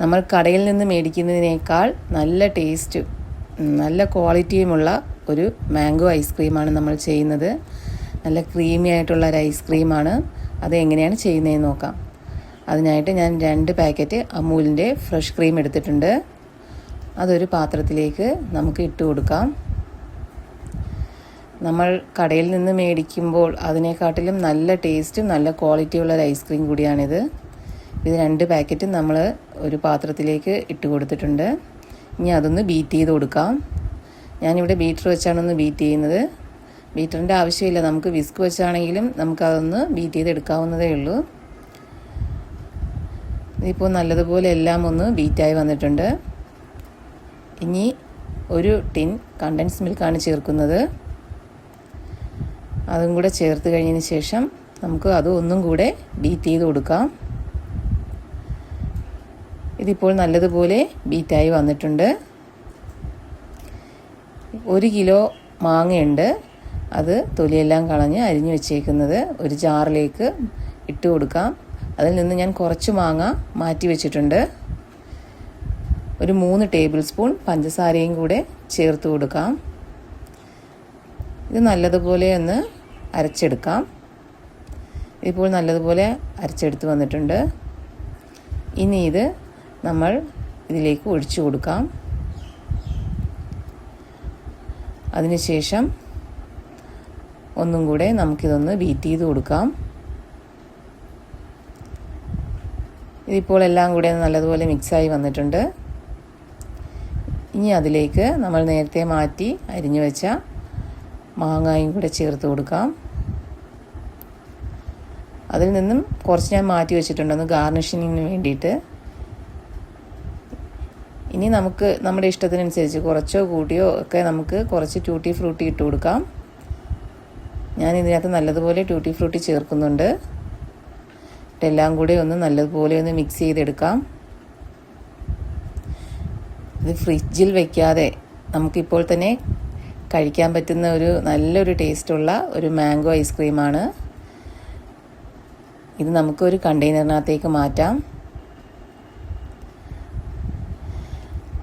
നമ്മൾ കടയിൽ നിന്ന് മേടിക്കുന്നതിനേക്കാൾ നല്ല ടേസ്റ്റ് നല്ല ക്വാളിറ്റിയുമുള്ള ഒരു മാംഗോ ഐസ്ക്രീമാണ് നമ്മൾ ചെയ്യുന്നത്. നല്ല ക്രീമി ആയിട്ടുള്ള ഒരു ഐസ്ക്രീമാണ്. അത് എങ്ങനെയാണ് ചെയ്യുന്നതെന്ന് നോക്കാം. അതിനായിട്ട് ഞാൻ 2 പാക്കറ്റ് അമൂലിൻ്റെ ഫ്രഷ് ക്രീം എടുത്തിട്ടുണ്ട്. അതൊരു പാത്രത്തിലേക്ക് നമുക്ക് ഇട്ട് കൊടുക്കാം. നമ്മൾ കടയിൽ നിന്ന് മേടിക്കുമ്പോൾ അതിനെക്കാട്ടിലും നല്ല ടേസ്റ്റും നല്ല ക്വാളിറ്റിയുള്ള ഒരു ഐസ്ക്രീം കൂടിയാണിത്. ഇത് 2 പാക്കറ്റ് നമ്മൾ ഒരു പാത്രത്തിലേക്ക് ഇട്ട് കൊടുത്തിട്ടുണ്ട്. ഇനി അതൊന്ന് ബീറ്റ് ചെയ്ത് കൊടുക്കാം. ഞാനിവിടെ ബീറ്റർ വെച്ചാണ് ഒന്ന് ബീറ്റ് ചെയ്യുന്നത്. ബീറ്ററിൻ്റെ ആവശ്യമില്ല, നമുക്ക് വിസ്ക് വെച്ചാണെങ്കിലും നമുക്കതൊന്ന് ബീറ്റ് ചെയ്തെടുക്കാവുന്നതേ ഉള്ളൂ. ഇതിപ്പോൾ നല്ലതുപോലെ എല്ലാം ഒന്ന് ബീറ്റായി വന്നിട്ടുണ്ട്. ഇനി ഒരു ടിൻ കണ്ടൻസ് മിൽക്കാണ് ചേർക്കുന്നത്. അതും കൂടെ ചേർത്ത് കഴിഞ്ഞതിന് ശേഷം നമുക്ക് അത് ഒന്നും കൂടെ ബീറ്റ് ചെയ്ത് കൊടുക്കാം. ഇതിപ്പോൾ നല്ലതുപോലെ ബീറ്റായി വന്നിട്ടുണ്ട്. 1 കിലോ മാങ്ങയുണ്ട്. അത് തൊലിയെല്ലാം കളഞ്ഞ് അരിഞ്ഞു വെച്ചേക്കുന്നത് ഒരു ജാറിലേക്ക് ഇട്ട് കൊടുക്കാം. അതിൽ നിന്ന് ഞാൻ കുറച്ച് മാങ്ങ മാറ്റി വെച്ചിട്ടുണ്ട്. ഒരു 3 ടേബിൾ സ്പൂൺ പഞ്ചസാരയും കൂടെ ചേർത്ത് കൊടുക്കാം. ഇത് നല്ലതുപോലെ ഒന്ന് അരച്ചെടുക്കാം. ഇപ്പോൾ നല്ലതുപോലെ അരച്ചെടുത്ത് വന്നിട്ടുണ്ട്. ഇനി ഇത് നമ്മൾ ഇതിലേക്ക് ഒഴിച്ചു കൊടുക്കാം. അതിനുശേഷം ഒന്നും കൂടെ നമുക്കിതൊന്ന് ബീറ്റ് ചെയ്ത് കൊടുക്കാം. ഇതിപ്പോൾ എല്ലാം കൂടെ നല്ലതുപോലെ മിക്സായി വന്നിട്ടുണ്ട്. ഇനി അതിലേക്ക് നമ്മൾ നേരത്തെ മാറ്റി അരിഞ്ഞു വെച്ച മാങ്ങായും കൂടെ ചേർത്ത് കൊടുക്കാം. അതിൽ നിന്നും കുറച്ച് ഞാൻ മാറ്റി വെച്ചിട്ടുണ്ടെന്ന് ഗാർണിഷിങ്ങിന് വേണ്ടിയിട്ട്. ഇനി നമുക്ക് നമ്മുടെ ഇഷ്ടത്തിനനുസരിച്ച് കുറച്ചോ കൂട്ടിയോ ഒക്കെ നമുക്ക് കുറച്ച് ട്യൂട്ടി ഫ്രൂട്ടി ഇട്ട് കൊടുക്കാം. ഞാൻ ഇതിനകത്ത് നല്ലതുപോലെ ട്യൂട്ടി ഫ്രൂട്ടി ചേർക്കുന്നുണ്ട്. എല്ലാം കൂടെ ഒന്ന് നല്ലതുപോലെ ഒന്ന് മിക്സ് ചെയ്തെടുക്കാം. ഇത് ഫ്രിഡ്ജിൽ വയ്ക്കാതെ നമുക്കിപ്പോൾ തന്നെ കഴിക്കാൻ പറ്റുന്ന ഒരു നല്ലൊരു ടേസ്റ്റുള്ള ഒരു മാംഗോ ഐസ്ക്രീമാണ്. ഇത് നമുക്കൊരു കണ്ടെയ്നറിനകത്തേക്ക് മാറ്റാം.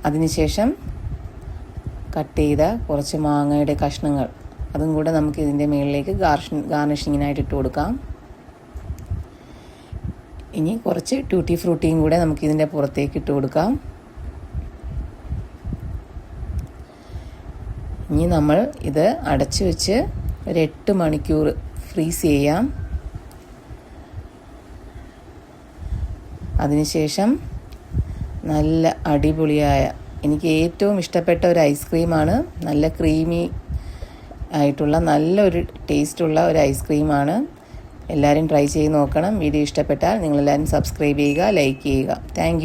അതിനുശേഷം കട്ട് ചെയ്ത കുറച്ച് മാങ്ങയുടെ കഷ്ണങ്ങൾ അതും കൂടെ നമുക്ക് ഇതിൻ്റെ മുകളിലേക്ക് ഗാർണിഷിങ്ങിനായിട്ട് ഇട്ട് കൊടുക്കാം. ഇനി കുറച്ച് ട്യൂട്ടി ഫ്രൂട്ടിയും കൂടെ നമുക്ക് ഇതിൻ്റെ പുറത്തേക്ക് ഇട്ട് കൊടുക്കാം. ഇനി നമ്മൾ ഇത് അടച്ചു വെച്ച് ഒരു 8 മണിക്കൂർ ഫ്രീസ് ചെയ്യാം. അതിനുശേഷം നല്ല അടിപൊളിയായ എനിക്ക് ഏറ്റവും ഇഷ്ടപ്പെട്ട ഒരു ഐസ്ക്രീമാണ്. നല്ല ക്രീമി ആയിട്ടുള്ള നല്ലൊരു ടേസ്റ്റുള്ള ഒരു ഐസ്ക്രീമാണ്. എല്ലാവരും ട്രൈ ചെയ്ത് നോക്കണം. വീഡിയോ ഇഷ്ടപ്പെട്ടാൽ നിങ്ങളെല്ലാവരും സബ്സ്ക്രൈബ് ചെയ്യുക, ലൈക്ക് ചെയ്യുക. താങ്ക്